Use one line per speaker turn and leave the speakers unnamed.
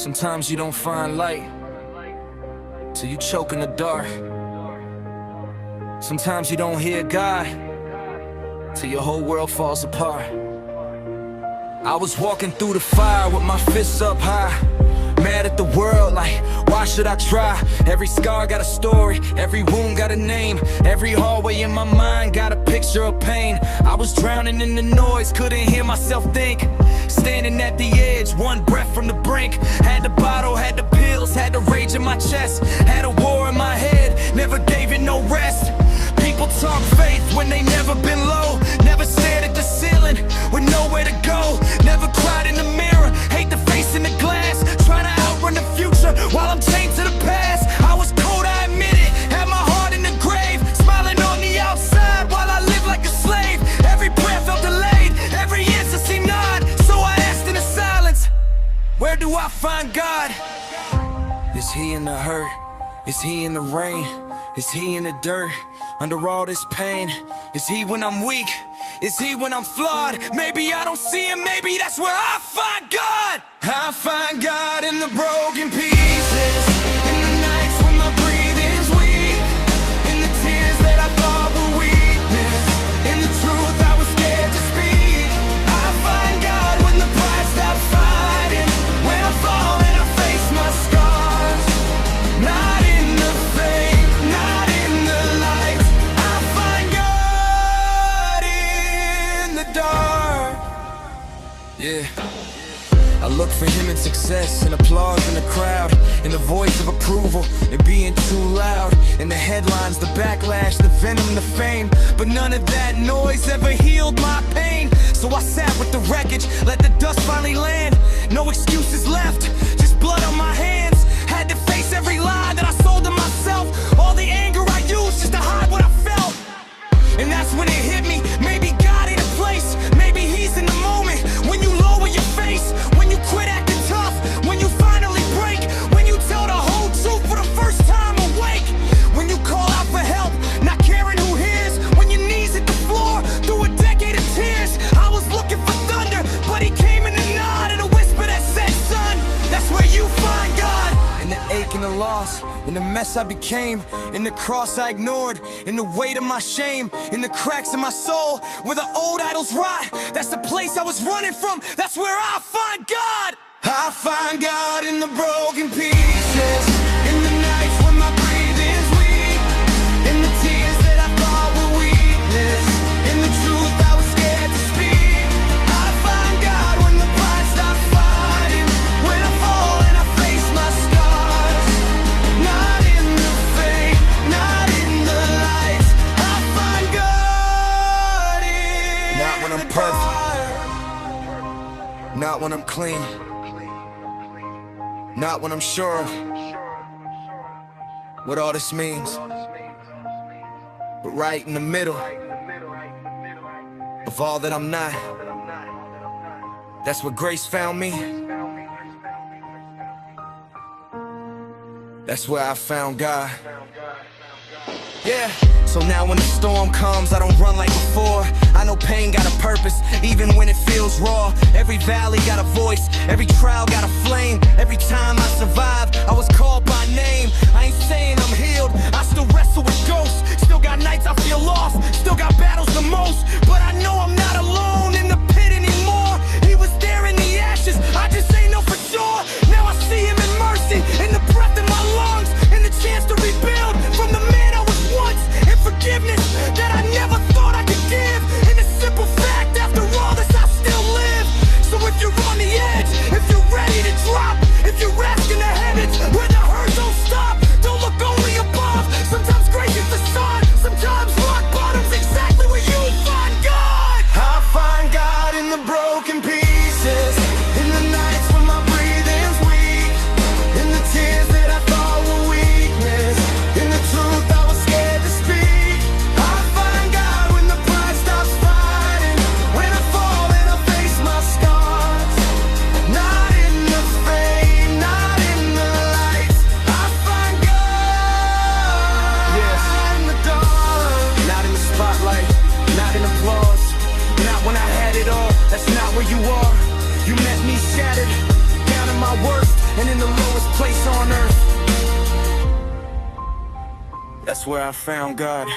Sometimes you don't find light till you choke in the dark. Sometimes you don't hear God till your whole world falls apart. I was walking through the fire with my fists up high, mad at the world, like, why should I try? Every scar got a story, every wound got a name. Every hallway in my mind got a picture of pain. I was drowning in the noise, couldn't hear myself think. Standing at the edge, one breath from the brink. Had the bottle, had the pills, had the rage in my chest. Had a war in my head, never gave it no rest. People talk faith when they never been low. Never stared at the ceiling with nowhere to go. Never cried in the mirror, hate the face in the glass. Trying to outrun the future while I'm chained to the past. I was cold, I admit it, had my heart in the grave. Smiling on the outside while I lived like a slave. Every prayer felt delayed, every answer seemed odd. So I asked in the silence, where do I find God? Is he in the hurt? Is he in the rain? Is he in the dirt? Under all this pain? Is he when I'm weak? Is he when I'm flawed? Maybe I don't see him, maybe that's where I find God. I find God in the broken pieces, in the nights when my breathing's weak, in the tears that I thought were weakness, in the truth I was scared to speak. I find God when the pride stops fighting, when I fall and I face my scars. Not in the fake, not in the light. I find God in the dark. Yeah, I look for him in success, in applause in the crowd, in the voice of approval, in being too loud, in the headlines, the backlash, the venom, the fame. But none of that noise ever healed my pain. So I sat with the wreckage, let the dust finally land. No excuses left, just blood on my hands. Had to face every lie that I sold to myself. All the anger I used just to hide what I felt. And that's when it hit me, maybe God ain't a place. Maybe he's in the moment, when you lower your face, when you quit acting tough, when you finally break, when you tell the whole truth for the first time awake, when you call out for help, not caring who hears, when your knees hit the floor through a decade of tears. I was looking for thunder, but he came in a nod and a whisper that said, son, that's where you find God. In the ache and the loss, in the mess I became, in the cross I ignored, in the weight of my shame, in the cracks in my soul, where the old idols rot. That's the place I was running from, that's where I find God. I find God in the broken pieces, in the nights when my breathing's weak, in the tears that I thought were weakness, in the truth I was scared to speak. I find God when the pride stops fighting, when I fall and I face my scars. Not in the fake, not in the lights. I find God in not when I'm perfect, not when I'm clean, not when I'm sure of what all this means, but right in the middle of all that I'm not. That's where grace found me. That's where I found God. Yeah. So now when the storm comes, I don't run like before. I know pain got a purpose, even when it feels raw. Every valley got a voice, every trial got a flame. Every time I survived, I was called by name. I ain't saying I'm healed, I still wrestle with ghosts. Still got nights I feel lost, still got battles the most. But I know I'm not alone in the pit anymore. He was there in the ashes, I just ain't know for sure. Now I see him in mercy, in the breath in my lungs, in the chance to rebuild from the man I was once, and forgiveness that I never thought I could give. And the simple fact, after all this I still live. So if you're on the edge, if you're ready to drop, if you're asking the heavens where the hurt don't stop, don't look only above. Sometimes grace is the sun, sometimes rock bottom's exactly where you find God. I find God in the broken pieces, in the nights when my breathing's weak, in the tears that I thought were weakness, in the truth I was scared to speak. I find God when the pride stops fighting, when I fall and I face my scars. Not in the fame, not in the lights. I find God, yes, in the dark. Not in the spotlight, not in applause, not when I had it all. That's not where you are. You met me shattered, down in my worst. and in the lowest place on earth, that's where I found God.